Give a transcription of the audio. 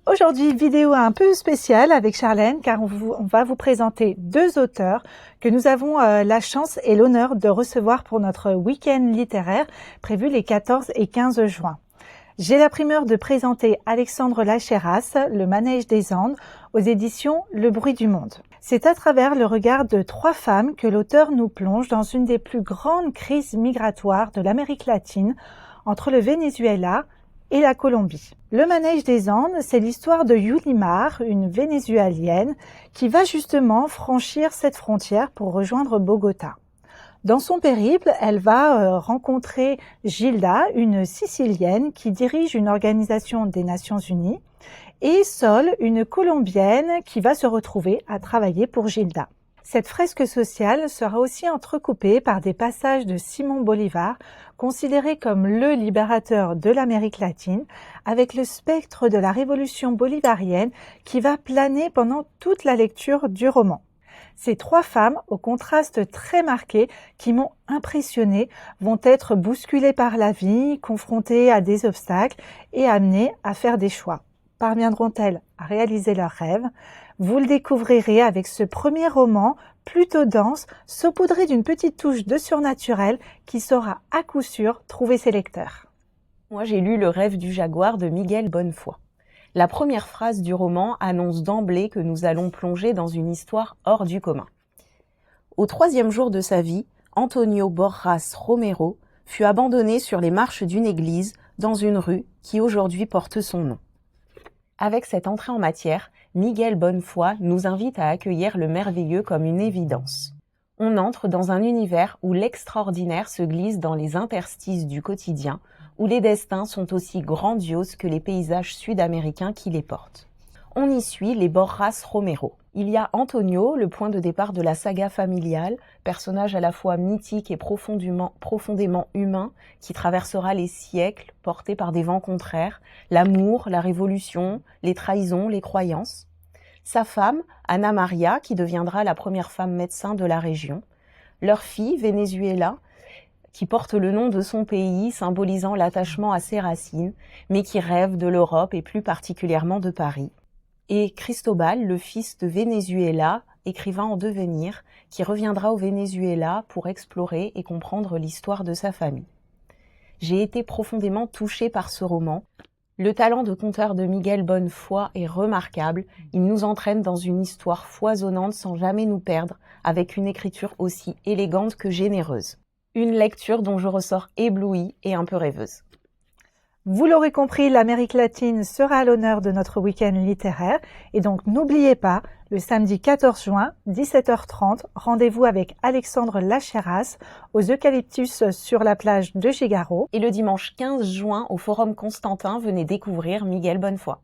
Aujourd'hui, vidéo un peu spéciale avec Charlène car on va vous présenter deux auteurs que nous avons la chance et l'honneur de recevoir pour notre week-end littéraire prévu les 14 et 15 juin. J'ai la primeur de présenter Alexandre Lacheyras, Le Manège des Andes, aux éditions Le Bruit du Monde. C'est à travers le regard de trois femmes que l'auteur nous plonge dans une des plus grandes crises migratoires de l'Amérique latine, entre le Venezuela et la Colombie. Le Manège des Andes, c'est l'histoire de Yulimar, une Vénézuélienne, qui va justement franchir cette frontière pour rejoindre Bogota. Dans son périple, elle va rencontrer Gilda, une Sicilienne qui dirige une organisation des Nations Unies, et Sol, une Colombienne qui va se retrouver à travailler pour Gilda. Cette fresque sociale sera aussi entrecoupée par des passages de Simón Bolívar, considéré comme le libérateur de l'Amérique latine, avec le spectre de la révolution bolivarienne qui va planer pendant toute la lecture du roman. Ces trois femmes, au contraste très marqué, qui m'ont impressionnée, vont être bousculées par la vie, confrontées à des obstacles et amenées à faire des choix. Parviendront-elles à réaliser leurs rêves? Vous le découvrirez avec ce premier roman, plutôt dense, saupoudré d'une petite touche de surnaturel qui saura à coup sûr trouver ses lecteurs. Moi, j'ai lu Le Rêve du Jaguar de Miguel Bonnefoy. La première phrase du roman annonce d'emblée que nous allons plonger dans une histoire hors du commun. Au 3e jour de sa vie, Antonio Borras Romero fut abandonné sur les marches d'une église dans une rue qui aujourd'hui porte son nom. Avec cette entrée en matière, Miguel Bonnefoy nous invite à accueillir le merveilleux comme une évidence. On entre dans un univers où l'extraordinaire se glisse dans les interstices du quotidien, où les destins sont aussi grandioses que les paysages sud-américains qui les portent. On y suit les Borras Romero. Il y a Antonio, le point de départ de la saga familiale, personnage à la fois mythique et profondément humain, qui traversera les siècles, porté par des vents contraires, l'amour, la révolution, les trahisons, les croyances. Sa femme, Ana Maria, qui deviendra la première femme médecin de la région. Leur fille, Venezuela, qui porte le nom de son pays, symbolisant l'attachement à ses racines, mais qui rêve de l'Europe et plus particulièrement de Paris. Et Cristobal, le fils de Venezuela, écrivain en devenir, qui reviendra au Venezuela pour explorer et comprendre l'histoire de sa famille. J'ai été profondément touchée par ce roman. Le talent de conteur de Miguel Bonnefoy est remarquable. Il nous entraîne dans une histoire foisonnante sans jamais nous perdre, avec une écriture aussi élégante que généreuse. Une lecture dont je ressors éblouie et un peu rêveuse. Vous l'aurez compris, l'Amérique latine sera à l'honneur de notre week-end littéraire. Et donc, n'oubliez pas, le samedi 14 juin, 17h30, rendez-vous avec Alexandre Lacheyras aux Eucalyptus sur la plage de Gigaro. Et le dimanche 15 juin, au Forum Constantin, venez découvrir Miguel Bonnefoy.